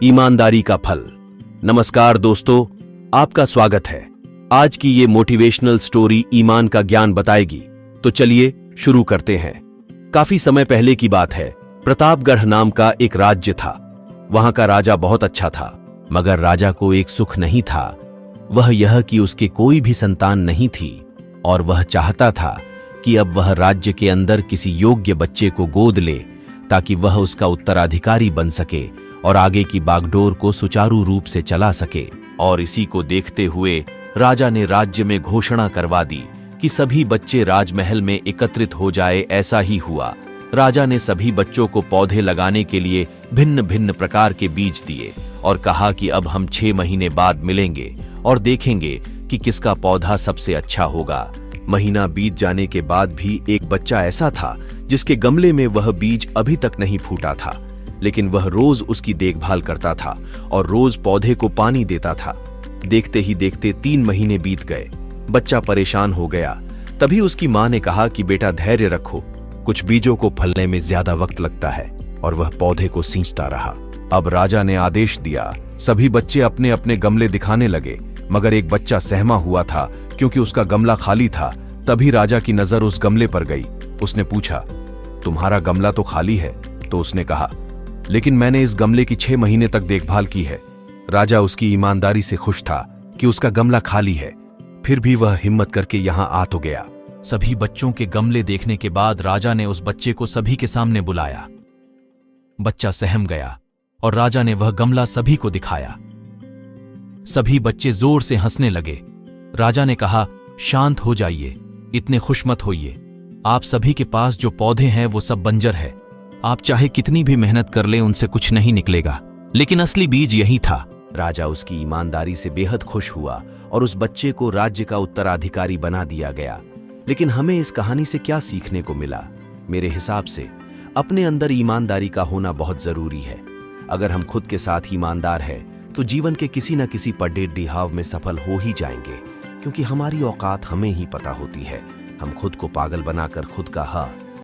ईमानदारी का फल। नमस्कार दोस्तों, आपका स्वागत है। आज की ये मोटिवेशनल स्टोरी ईमान का ज्ञान बताएगी। तो चलिए शुरू करते हैं। काफी समय पहले की बात है। प्रतापगढ़ नाम का एक राज्य था। वहां का राजा बहुत अच्छा था, मगर राजा को एक सुख नहीं था। वह यह कि उसके कोई भी संतान नहीं थी और वह चाहता था कि अब वह राज्य के अंदर किसी योग्य बच्चे को गोद ले ताकि वह उसका उत्तराधिकारी बन सके और आगे की बागडोर को सुचारू रूप से चला सके। और इसी को देखते हुए राजा ने राज्य में घोषणा करवा दी कि सभी बच्चे राजमहल में एकत्रित हो जाए। ऐसा ही हुआ। राजा ने सभी बच्चों को पौधे लगाने के लिए भिन्न भिन्न प्रकार के बीज दिए और कहा कि अब हम 6 महीने बाद मिलेंगे और देखेंगे कि किसका पौधा सबसे अच्छा होगा। महीना बीत जाने के बाद भी एक बच्चा ऐसा था जिसके गमले में वह बीज अभी तक नहीं फूटा था, लेकिन वह रोज उसकी देखभाल करता था और रोज पौधे को पानी देता था। देखते ही देखते 3 महीने बीत गए। बच्चा परेशान हो गया। तभी उसकी मां ने कहा कि बेटा धैर्य रखो, कुछ बीजों को फलने में ज्यादा वक्त लगता है। और वह पौधे को सींचता रहा। अब राजा ने आदेश दिया। सभी बच्चे अपने अपने गमले दिखाने लगे, मगर एक बच्चा सहमा हुआ था क्योंकि उसका गमला खाली था। तभी राजा की नजर उस गमले पर गई। उसने पूछा, तुम्हारा गमला तो खाली है? तो उसने कहा, लेकिन मैंने इस गमले की 6 महीने तक देखभाल की है। राजा उसकी ईमानदारी से खुश था कि उसका गमला खाली है। फिर भी वह हिम्मत करके यहां आ तो गया। सभी बच्चों के गमले देखने के बाद राजा ने उस बच्चे को सभी के सामने बुलाया। बच्चा सहम गया और राजा ने वह गमला सभी को दिखाया। सभी बच्चे जोर से हंसने लगे। राजा ने कहा, शांत हो जाइए, इतने खुश मत होइए। आप सभी के पास जो पौधे हैं वो सब बंजर है। आप चाहे कितनी भी मेहनत कर लें, उनसे कुछ नहीं निकलेगा। लेकिन असली बीज यही था। राजा उसकी ईमानदारी से बेहद खुश हुआ और उस बच्चे को राज्य का उत्तराधिकारी बना दिया गया। लेकिन हमें इस कहानी से क्या सीखने को मिला? मेरे हिसाब से अपने अंदर ईमानदारी का होना बहुत जरूरी है। अगर हम खुद के साथ ईमानदार हैं तो जीवन के किसी न किसी पड्डे डिहाव में सफल हो ही जाएंगे, क्योंकि हमारी औकात हमें ही पता होती है। हम खुद को पागल बनाकर खुद का